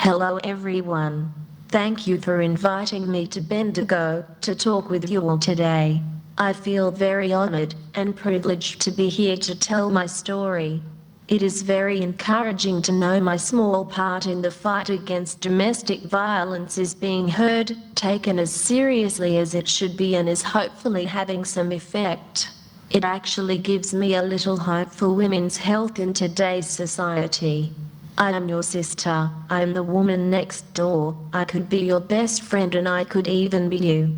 Hello everyone. Thank you for inviting me to Bendigo to talk with you all today. I feel very honored and privileged to be here to tell my story. It is very encouraging to know my small part in the fight against domestic violence is being heard, taken as seriously as it should be, and is hopefully having some effect. It actually gives me a little hope for women's health in today's society. I am your sister, I am the woman next door, I could be your best friend, and I could even be you.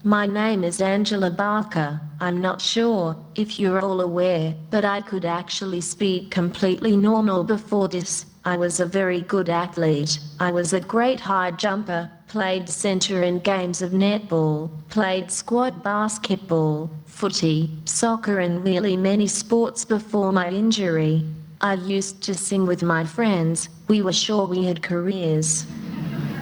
My name is Angela Barker. I'm not sure if you're all aware, but I could actually speak completely normal before this. I was a very good athlete. I was a great high jumper, played centre in games of netball, played squad basketball, footy, soccer, and really many sports before my injury. I used to sing with my friends. We were sure we had careers.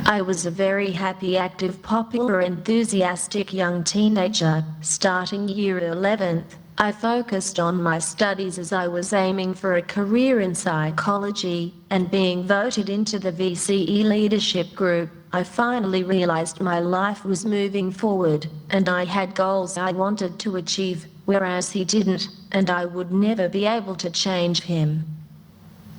I was a very happy, active, popular, enthusiastic young teenager. Starting year 11th, I focused on my studies as I was aiming for a career in psychology, and being voted into the VCE leadership group, I finally realized my life was moving forward, and I had goals I wanted to achieve, whereas he didn't, and I would never be able to change him.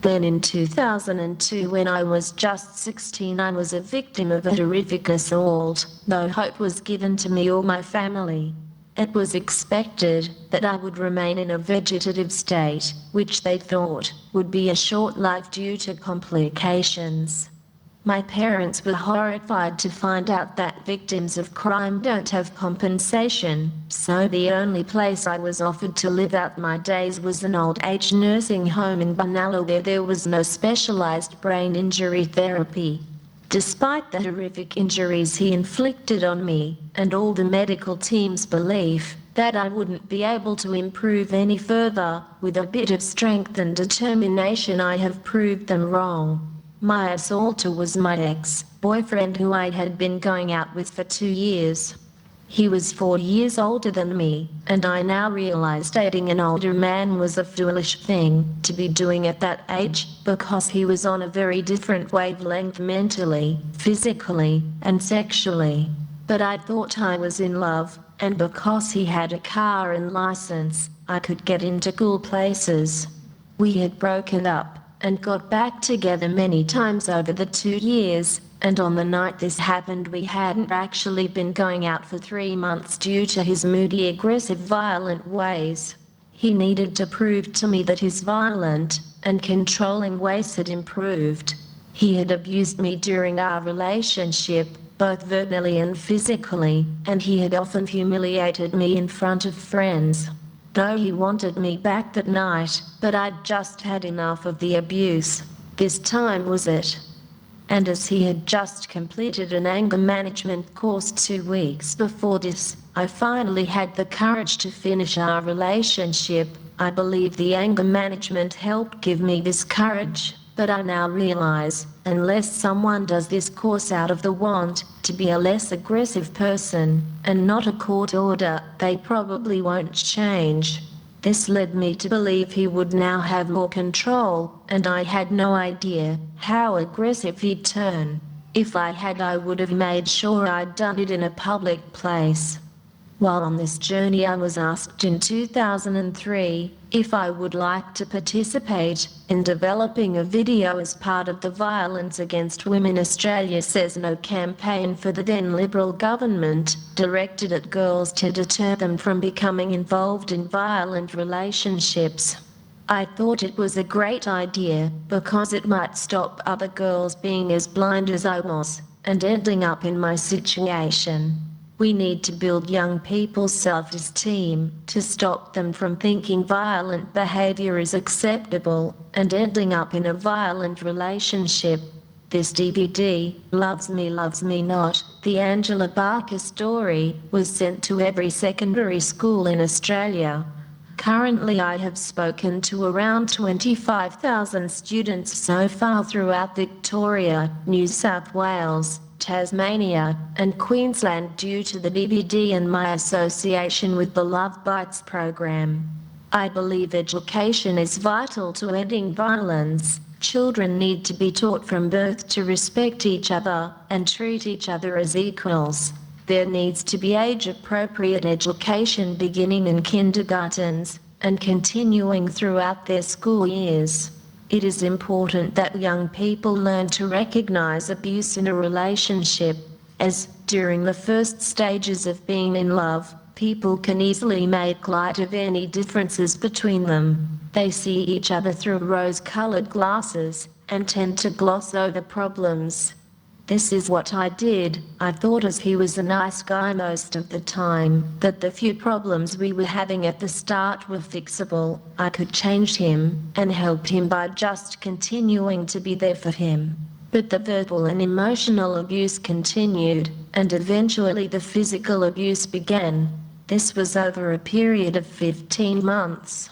Then in 2002, when I was just 16, I was a victim of a horrific assault. No hope was given to me or my family. It was expected that I would remain in a vegetative state, which they thought would be a short life due to complications. My parents were horrified to find out that victims of crime don't have compensation, so the only place I was offered to live out my days was an old-age nursing home in Benalla, where there was no specialized brain injury therapy. Despite the horrific injuries he inflicted on me, and all the medical team's belief that I wouldn't be able to improve any further, with a bit of strength and determination I have proved them wrong. My assaulter was my ex-boyfriend, who I had been going out with for 2 years. He was 4 years older than me, and I now realize dating an older man was a foolish thing to be doing at that age, because he was on a very different wavelength mentally, physically, and sexually. But I thought I was in love, and because he had a car and license, I could get into cool places. We had broken up and got back together many times over the 2 years, and on the night this happened we hadn't actually been going out for 3 months due to his moody, aggressive, violent ways. He needed to prove to me that his violent and controlling ways had improved. He had abused me during our relationship, both verbally and physically, and he had often humiliated me in front of friends. No, he wanted me back that night, but I'd just had enough of the abuse. This time was it. And as he had just completed an anger management course 2 weeks before this, I finally had the courage to finish our relationship. I believe the anger management helped give me this courage, but I now realize, unless someone does this course out of the want to be a less aggressive person, and not a court order, they probably won't change. This led me to believe he would now have more control, and I had no idea how aggressive he'd turn. If I had, I would have made sure I'd done it in a public place. While on this journey, I was asked in 2003 if I would like to participate in developing a video as part of the Violence Against Women Australia Says No campaign for the then Liberal government, directed at girls to deter them from becoming involved in violent relationships. I thought it was a great idea because it might stop other girls being as blind as I was and ending up in my situation. We need to build young people's self-esteem to stop them from thinking violent behavior is acceptable and ending up in a violent relationship. This DVD, Loves Me Not, the Angela Barker story, was sent to every secondary school in Australia. Currently, I have spoken to around 25,000 students so far throughout Victoria, New South Wales, Tasmania, and Queensland due to the DVD and my association with the Love Bites program. I believe education is vital to ending violence, Children need to be taught from birth to respect each other and treat each other as equals. There needs to be age-appropriate education beginning in kindergartens and continuing throughout their school years. It is important that young people learn to recognize abuse in a relationship, as, during the first stages of being in love, people can easily make light of any differences between them. They see each other through rose-colored glasses and tend to gloss over problems. This is what I did. I thought, as he was a nice guy most of the time, that the few problems we were having at the start were fixable. I could change him and help him by just continuing to be there for him. But the verbal and emotional abuse continued, and eventually the physical abuse began. This was over a period of 15 months.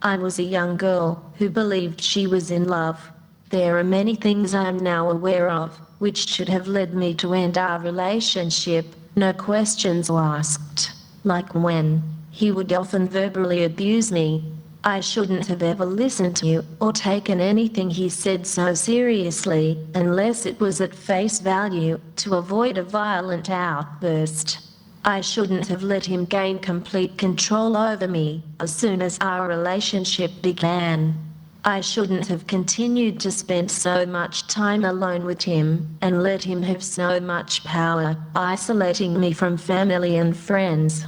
I was a young girl who believed she was in love. There are many things I am now aware of, which should have led me to end our relationship, no questions asked. Like when he would often verbally abuse me. I shouldn't have ever listened to or taken anything he said so seriously, unless it was at face value, to avoid a violent outburst. I shouldn't have let him gain complete control over me as soon as our relationship began. I shouldn't have continued to spend so much time alone with him and let him have so much power, isolating me from family and friends.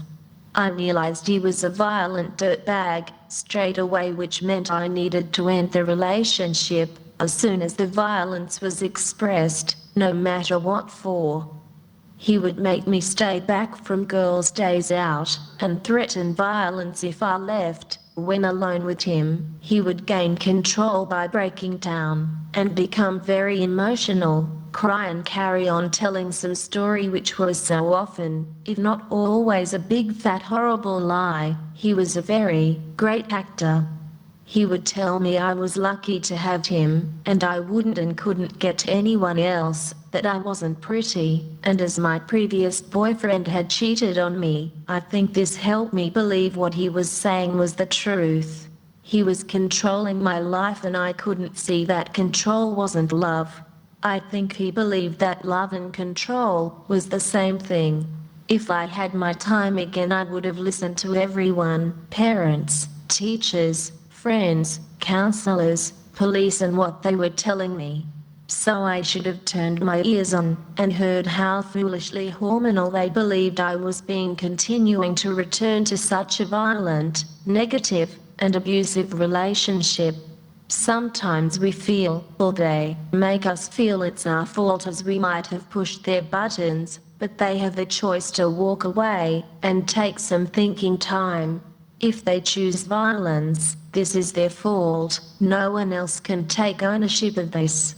I realized he was a violent dirtbag straight away, which meant I needed to end the relationship as soon as the violence was expressed, no matter what for. He would make me stay back from girls' days out and threaten violence if I left. When alone with him, he would gain control by breaking down and become very emotional, cry and carry on telling some story, which was so often, if not always, a big fat horrible lie. He was a very great actor. He would tell me I was lucky to have him, and I wouldn't and couldn't get anyone else, that I wasn't pretty, and as my previous boyfriend had cheated on me. I think this helped me believe what he was saying was the truth. He was controlling my life, and I couldn't see that control wasn't love. I think he believed that love and control was the same thing. If I had my time again, I would have listened to everyone, parents, teachers, friends, counselors, police, and what they were telling me. So I should have turned my ears on and heard how foolishly hormonal they believed I was being, continuing to return to such a violent, negative, and abusive relationship. Sometimes we feel, or they make us feel, it's our fault, as we might have pushed their buttons, but they have the choice to walk away and take some thinking time. If they choose violence, this is their fault. No one else can take ownership of this.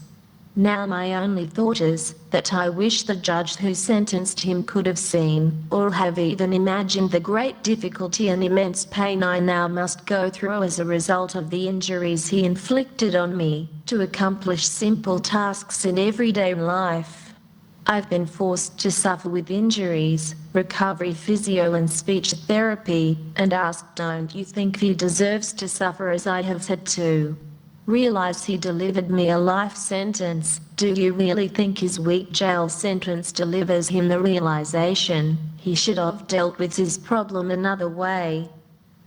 Now my only thought is that I wish the judge who sentenced him could have seen, or have even imagined, the great difficulty and immense pain I now must go through as a result of the injuries he inflicted on me, to accomplish simple tasks in everyday life. I've been forced to suffer with injuries, recovery physio and speech therapy, and asked, don't you think he deserves to suffer as I have had to? Realize he delivered me a life sentence. Do you really think his weak jail sentence delivers him the realization he should have dealt with his problem another way?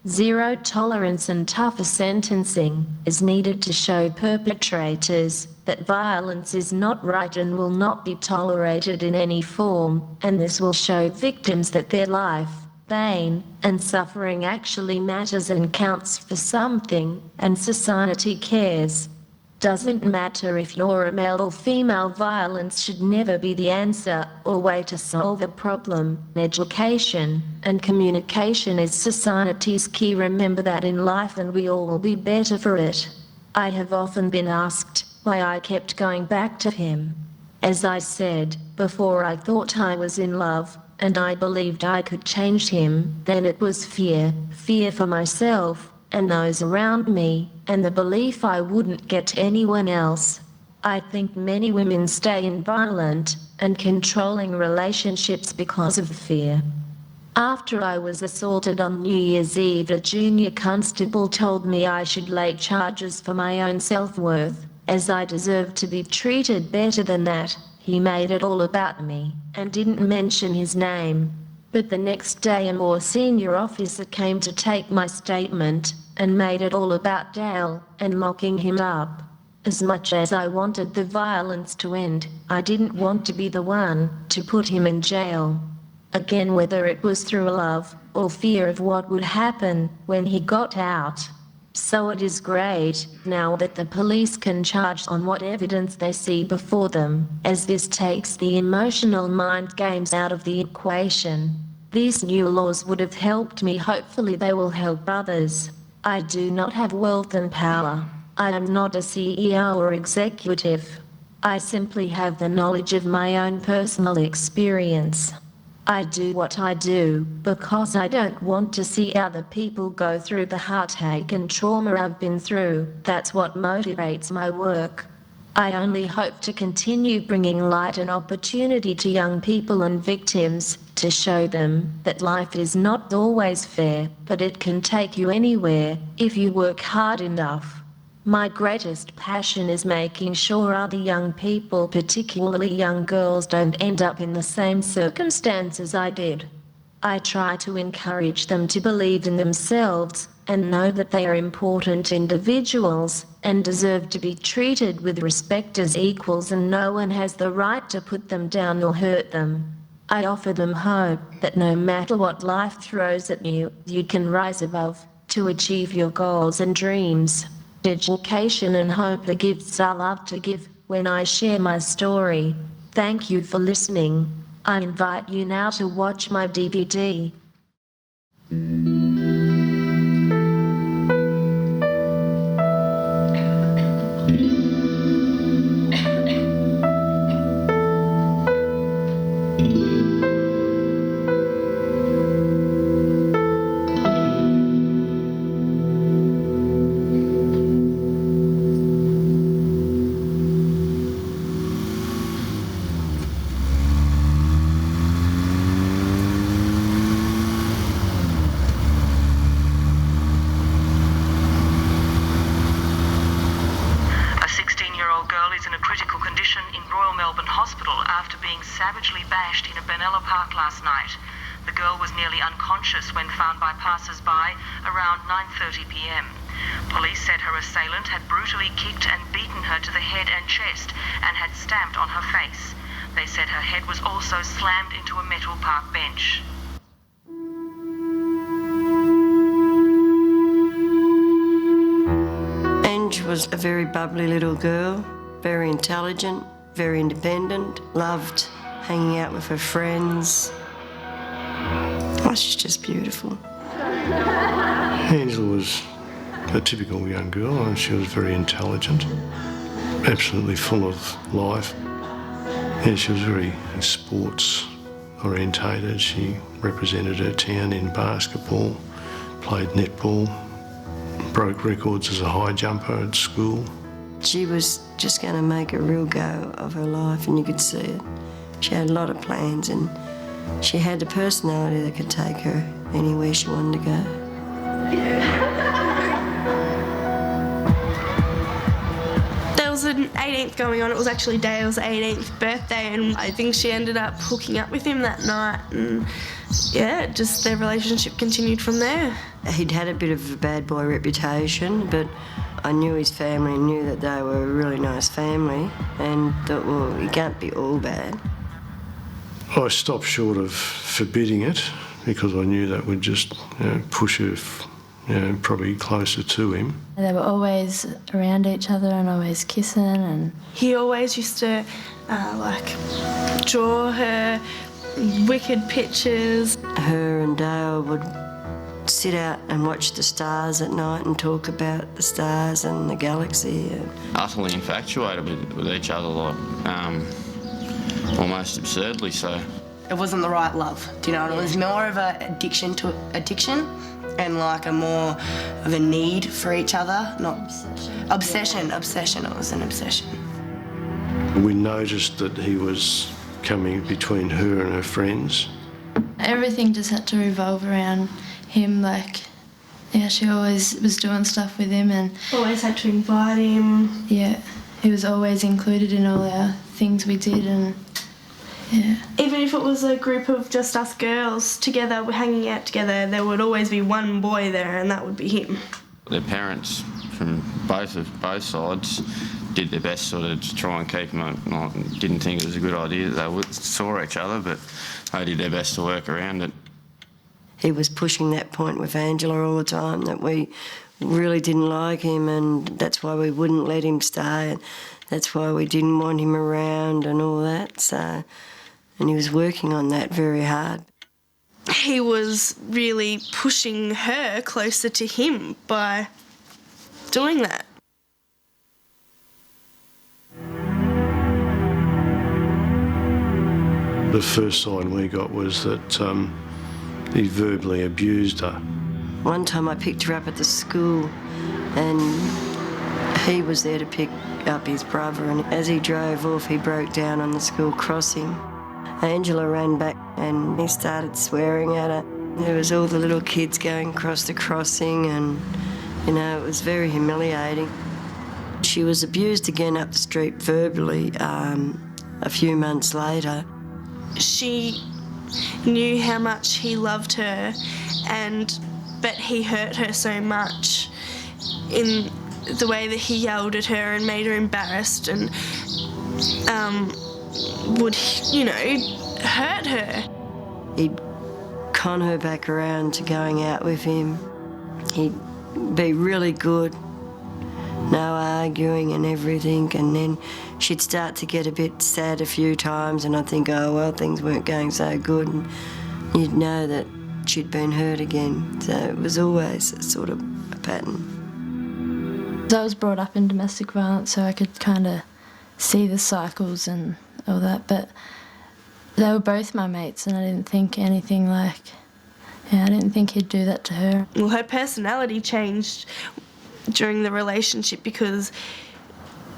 Zero tolerance and tougher sentencing is needed to show perpetrators that violence is not right and will not be tolerated in any form, and this will show victims that their life, pain, and suffering actually matters and counts for something, and society cares. Doesn't matter if you're a male or female, violence should never be the answer or way to solve a problem. Education and communication is society's key. Remember that in life, and we all will be better for it. I have often been asked why I kept going back to him. As I said before, I thought I was in love, and I believed I could change him. Then it was fear for myself and those around me, and the belief I wouldn't get anyone else. I think many women stay in violent and controlling relationships because of fear. After I was assaulted on New Year's Eve, a junior constable told me I should lay charges for my own self-worth. as I deserved to be treated better than that. He made it all about me, and didn't mention his name. But the next day a more senior officer came to take my statement, and made it all about Dale, and locking him up. As much as I wanted the violence to end, I didn't want to be the one to put him in jail. Again, whether it was through love, or fear of what would happen when he got out. So it is great now that the police can charge on what evidence they see before them, as this takes the emotional mind games out of the equation. These new laws would have helped me. Hopefully they will help others. I do not have wealth and power. I am not a CEO or executive. I simply have the knowledge of my own personal experience. I do what I do because I don't want to see other people go through the heartache and trauma I've been through. That's what motivates my work. I only hope to continue bringing light and opportunity to young people and victims, to show them that life is not always fair, but it can take you anywhere if you work hard enough. My greatest passion is making sure other young people, particularly young girls, don't end up in the same circumstances I did. I try to encourage them to believe in themselves and know that they are important individuals and deserve to be treated with respect as equals, and no one has the right to put them down or hurt them. I offer them hope that no matter what life throws at you, you can rise above to achieve your goals and dreams. Education and hope are gifts I love to give when I share my story. Thank you for listening. I invite you now to watch my DVD. Savagely bashed in a Benalla Park last night. The girl was nearly unconscious when found by passers-by around 9:30 p.m. Police said her assailant had brutally kicked and beaten her to the head and chest and had stamped on her face. They said her head was also slammed into a metal park bench. Ange was a very bubbly little girl, very intelligent, very independent, loved hanging out with her friends. Oh, she's just beautiful. Angela was a typical young girl, and she was very intelligent, absolutely full of life. And she was very sports orientated. She represented her town in basketball, played netball, broke records as a high jumper at school. She was just going to make a real go of her life, and you could see it. She had a lot of plans, and she had the personality that could take her anywhere she wanted to go. There was an 18th going on. It was actually Dale's 18th birthday, and I think she ended up hooking up with him that night, and yeah, just their relationship continued from there. He'd had a bit of a bad boy reputation, but I knew his family and knew that they were a really nice family, and thought, well, he can't be all bad. I stopped short of forbidding it because I knew that would just push her probably closer to him. They were always around each other and always kissing, and he always used to draw her wicked pictures. Her and Dale would sit out and watch the stars at night and talk about the stars and the galaxy. Utterly infatuated with each other, like almost absurdly so. It wasn't the right love, do you know? It was more of an addiction to addiction, and like a more of a need for each other, not obsession. It was an obsession. We noticed that he was coming between her and her friends. everything just had to revolve around him. Like, yeah, she always was doing stuff with him, and always had to invite him. yeah, he was always included in all our things we did, and yeah. Even if it was a group of just us girls together, we're hanging out together, there would always be one boy there, and that would be him. Their parents from both sides did their best sort of to try and keep them. I didn't think it was a good idea that they saw each other, but they did their best to work around it. He was pushing that point with Angela all the time, that we really didn't like him, and that's why we wouldn't let him stay, and that's why we didn't want him around and all that. So, and he was working on that very hard. He was really pushing her closer to him by doing that. The first sign we got was that he verbally abused her. One time I picked her up at the school and he was there to pick up his brother, and as he drove off he broke down on the school crossing. Angela ran back and he started swearing at her. There was all the little kids going across the crossing, and you know, it was very humiliating. She was abused again up the street verbally a few months later. She knew how much he loved her, but he hurt her so much in the way that he yelled at her and made her embarrassed, and would, you know, hurt her. He'd con her back around to going out with him. He'd be really good, no arguing and everything, and then she'd start to get a bit sad a few times, and I'd think, oh well, things weren't going so good, and you'd know that she'd been hurt again. So it was always a sort of a pattern. I was brought up in domestic violence, so I could kind of see the cycles and all that, but they were both my mates, and I didn't think anything like, I didn't think he'd do that to her. Well, her personality changed during the relationship because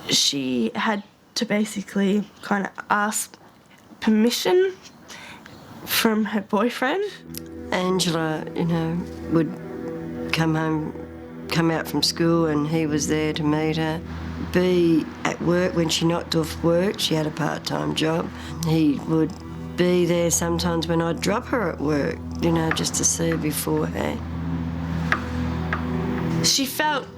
she had to basically kind of ask permission from her boyfriend. Angela, you know, would come out from school and he was there to meet her. Be at work when she knocked off work, she had a part-time job. He would be there sometimes when I'd drop her at work, you know, just to see her beforehand. She felt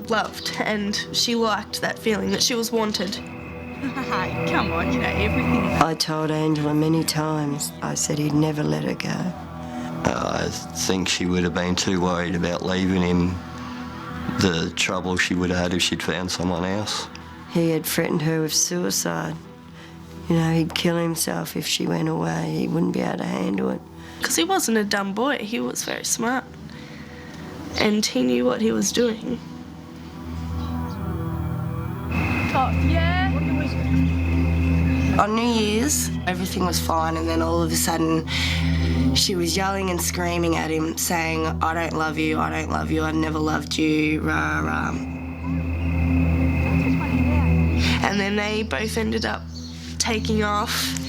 loved, and she liked that feeling that she was wanted. Come on, you know everything. I told Angela many times, I said he'd never let her go. I think she would have been too worried about leaving him, the trouble she would have had if she'd found someone else. He had threatened her with suicide. You know, he'd kill himself if she went away. He wouldn't be able to handle it. Because he wasn't a dumb boy, he was very smart. And he knew what he was doing. Oh, yeah? On New Year's, everything was fine, and then all of a sudden she was yelling and screaming at him, saying, I don't love you, I don't love you, I never loved you, rah, rah. And then they both ended up taking off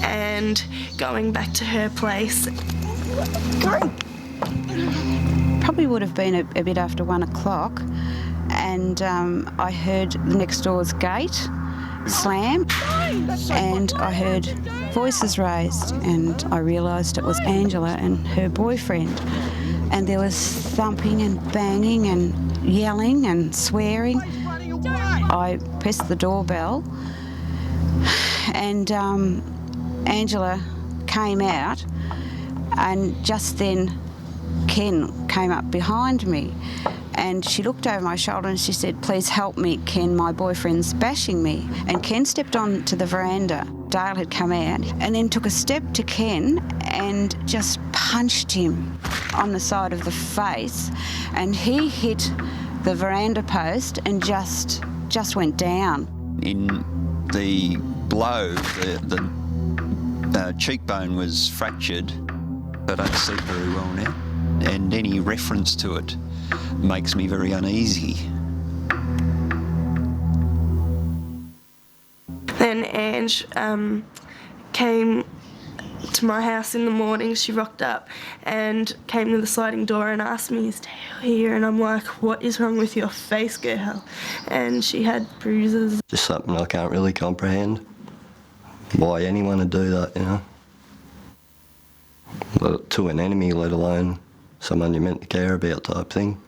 and going back to her place. Probably would have been a bit after 1 o'clock, and I heard the next door's gate slam, and I heard voices raised, and I realised it was Angela and her boyfriend, and there was thumping and banging and yelling and swearing. I pressed the doorbell, and Angela came out, and just then Ken came up behind me, and she looked over my shoulder and she said, please help me, Ken, my boyfriend's bashing me. And Ken stepped on to the veranda. Dale had come out and then took a step to Ken and just punched him on the side of the face, and he hit the veranda post and just went down. In the blow, the cheekbone was fractured. I don't see very well now, and any reference to it makes me very uneasy. Then Ange came to to my house in the morning. She rocked up and came to the sliding door and asked me, "Is Dale here?" And I'm like, "What is wrong with your face, girl?" And she had bruises. Just something I can't really comprehend. Why anyone would do that, you know? To an enemy, let alone someone you're meant to care about type thing.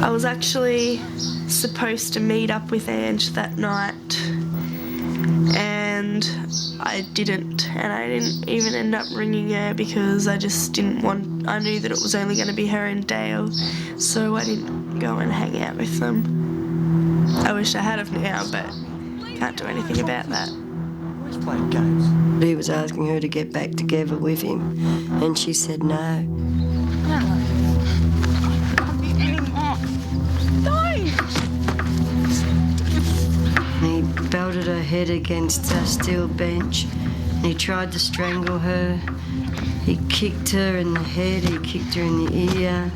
I was actually supposed to meet up with Ange that night, and I didn't, and I didn't even end up ringing her because I just didn't want, I knew that it was only going to be her and Dale, so I didn't go and hang out with them. I wish I had of now, but can't do anything about that. Always playing games. He was asking her to get back together with him, and she said no. He belted her head against a steel bench, and he tried to strangle her. He kicked her in the head, he kicked her in the ear.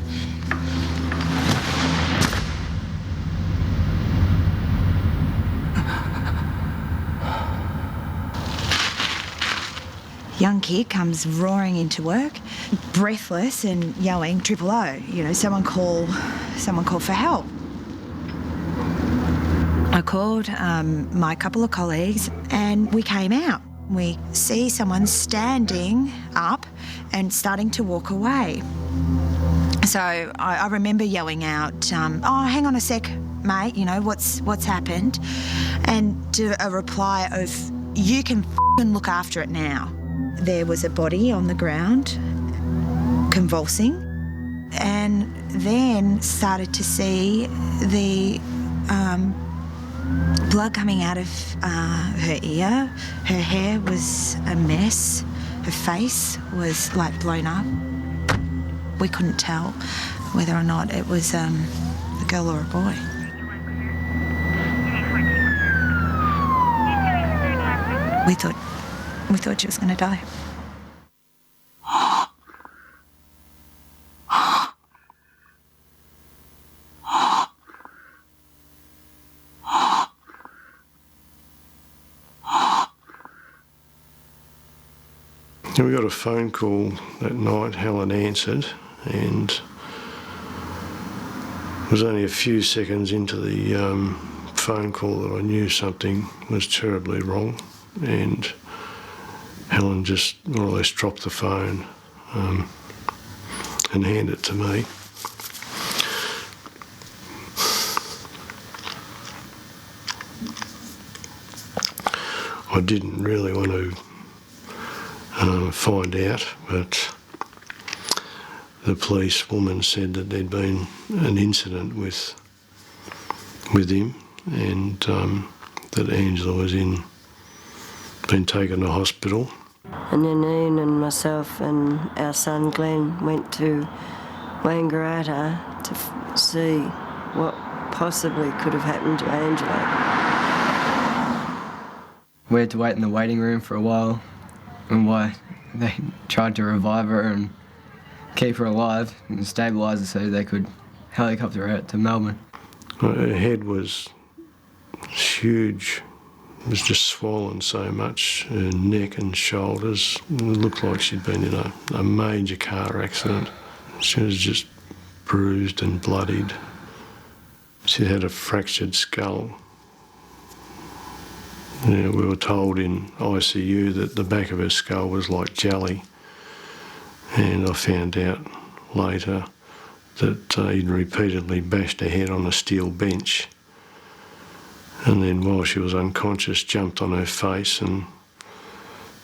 Young kid comes roaring into work, breathless and yelling, "Triple O, you know, someone call for help." I called my couple of colleagues and we came out. We see someone standing up and starting to walk away. So I remember yelling out, "Oh, hang on a sec, mate, you know, what's happened?" And to a reply of, "You can f***ing look after it now." There was a body on the ground, convulsing, and then started to see the blood coming out of her ear. Her hair was a mess. Her face was like blown up. We couldn't tell whether or not it was a girl or a boy. We thought she was going to die. We got a phone call that night. Helen answered, and it was only a few seconds into the phone call that I knew something was terribly wrong, and Helen just more or less dropped the phone and handed it to me. I didn't really want to find out, but the police woman said that there'd been an incident with him, and that Angela was been taken to hospital. And then Ian and myself and our son Glenn went to Wangaratta to see what possibly could have happened to Angela. We had to wait in the waiting room for a while, and why they tried to revive her and keep her alive and stabilise her so they could helicopter her out to Melbourne. Her head was huge. It was just swollen so much. Her neck and shoulders, it looked like she'd been in a major car accident. She was just bruised and bloodied. She had a fractured skull. We were told in ICU that the back of her skull was like jelly, and I found out later that he'd repeatedly bashed her head on a steel bench, and then while she was unconscious jumped on her face and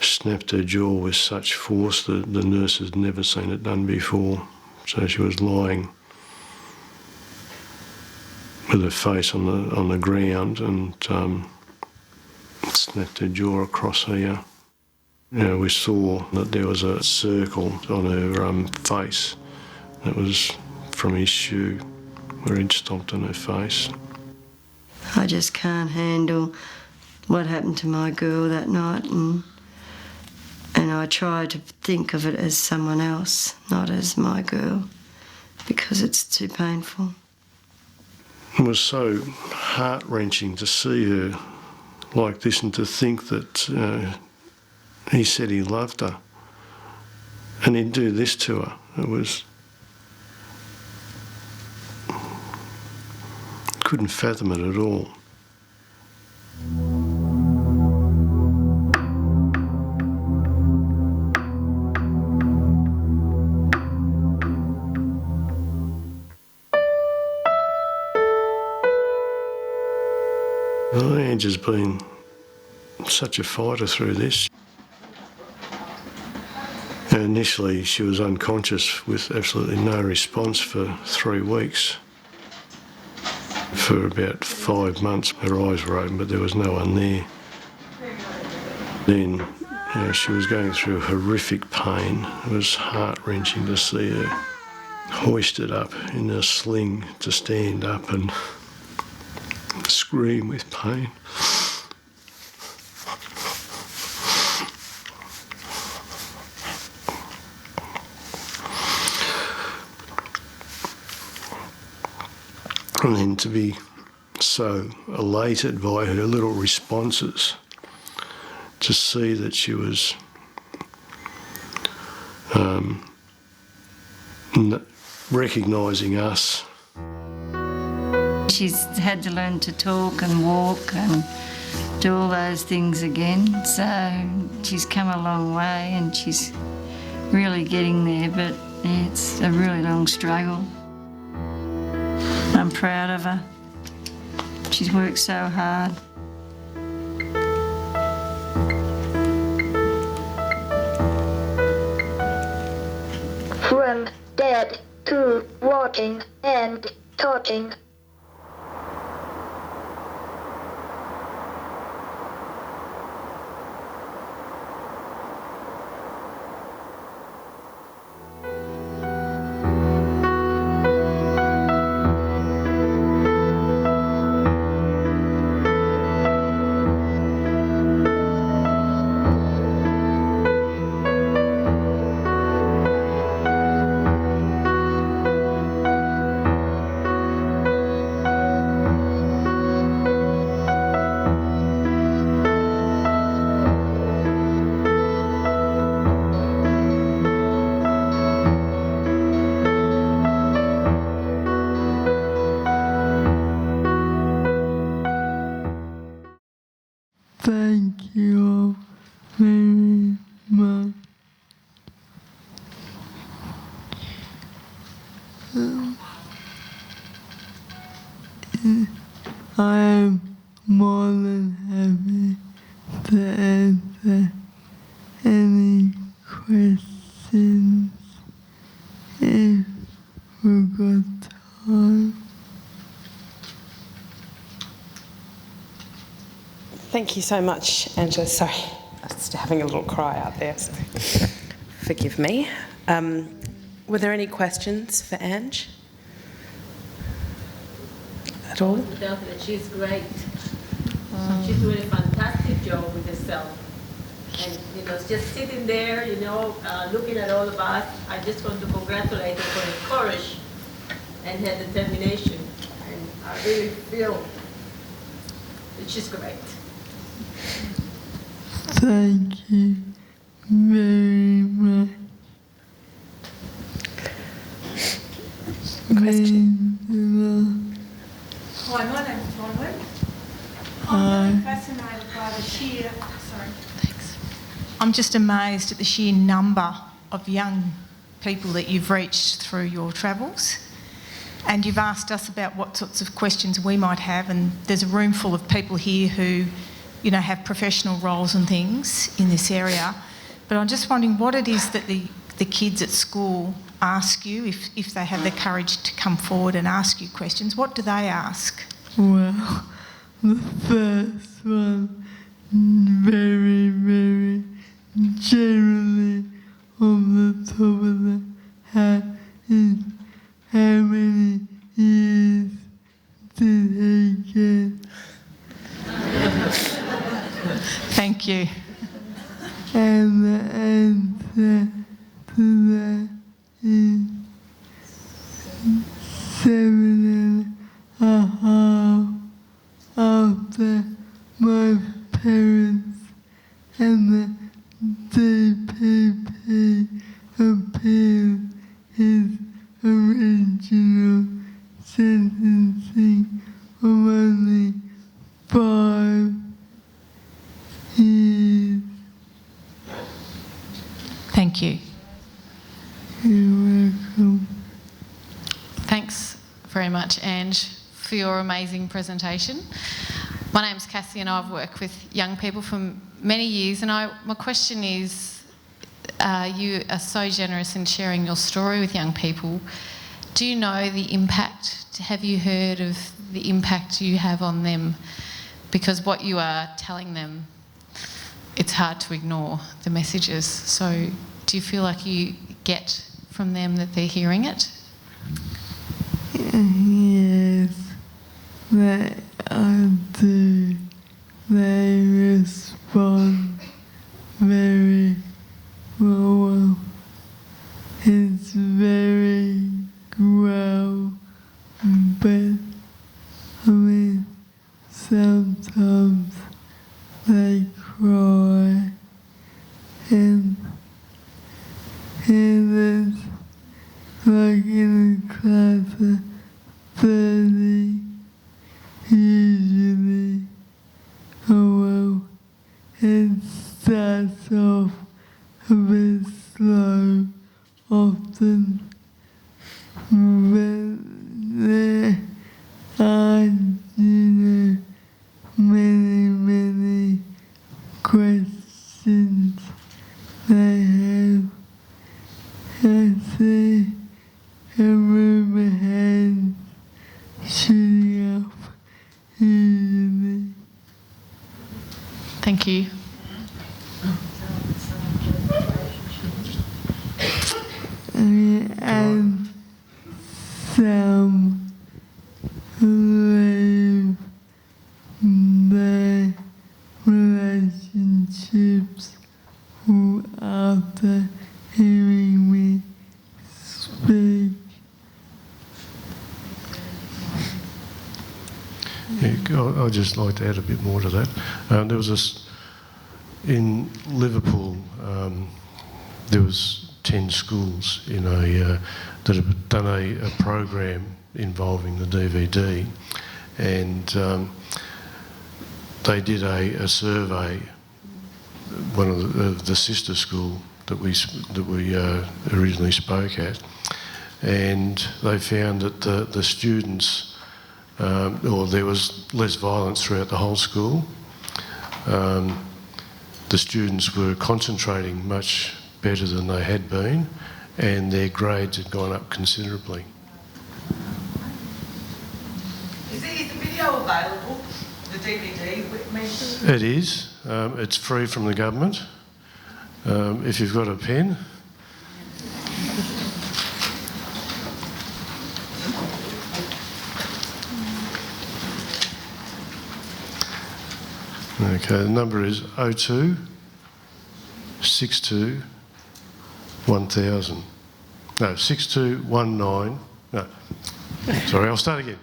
snapped her jaw with such force that the nurse had never seen it done before. So she was lying with her face on the ground and snapped her jaw across here. We saw that there was a circle on her face that was from his shoe where he'd stomped on her face. I just can't handle what happened to my girl that night, and And I try to think of it as someone else, not as my girl, because it's too painful. It was so heart-wrenching to see her like this and to think that he said he loved her and he'd do this to her. It was... couldn't fathom it at all. Well, Ange has been such a fighter through this. Initially, she was unconscious with absolutely no response for 3 weeks. For about 5 months, her eyes were open, but there was no one there. Then, she was going through horrific pain. It was heart-wrenching to see her hoisted up in a sling to stand up and scream with pain. And then to be so elated by her little responses, to see that she was recognising us. She's had to learn to talk and walk and do all those things again, so she's come a long way and she's really getting there, but it's a really long struggle. I'm proud of her. She's worked so hard. From dead to walking and talking. Thank you very much. I am more than happy to answer any questions if we've got time. Thank you so much, Angela. Sorry, I was having a little cry out there, so forgive me. Were there any questions for Ange? At all? Definitely, she's great. She's doing a fantastic job with herself. And, just sitting there, looking at all of us, I just want to congratulate her for her courage and her determination. And I really feel that she's great. Thank you very much. Hi, my name's Bronwyn. I'm fascinated by the sheer, I'm just amazed at the sheer number of young people that you've reached through your travels. And you've asked us about what sorts of questions we might have, and there's a room full of people here who, have professional roles and things in this area. But I'm just wondering what it is that the kids at school ask you, if they have the courage to come forward and ask you questions. What do they ask? Well, the first one, very, very generally on the top of the hat, is how many years did he get? Thank you. And the 7.5 after my parents and the DPP appealed his original sentencing of only 5 years. Thank you. You're welcome. Thanks very much, Ange, for your amazing presentation. My name's Cassie and I've worked with young people for many years, and my question is, you are so generous in sharing your story with young people. Do you know the impact? Have you heard of the impact you have on them? Because what you are telling them, it's hard to ignore the messages. So do you feel like you get from them that they're hearing it? Yes, that I do. They respond very well. It's very well, but I mean, sometimes they cry, and it's like in a class of 30, usually. Oh well, it starts off a bit slow, often, but there are, many questions they have. I see a room of hands shooting up, usually. Thank you. And some leave their relationships after hearing me speak. Yeah, I'd just like to add a bit more to that. There was this in Liverpool. There was 10 schools in that have done a program involving the DVD, and they did a survey. One of the sister school that we originally spoke at, and they found that the students, or there was less violence throughout the whole school. The students were concentrating much better than they had been, and their grades had gone up considerably. Is the video available, the DVD with me? It is. It's free from the government. If you've got a pen. Okay, the number is 02 62 1000. No, 6219. No, sorry, I'll start again.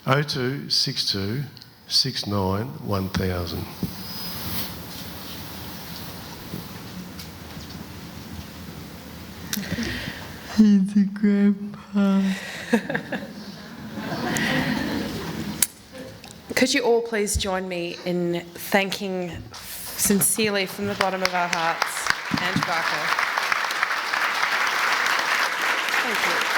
02 62 69 1000. He's a grandpa. Could you all please join me in thanking sincerely from the bottom of our hearts Ange Barker. Thank you.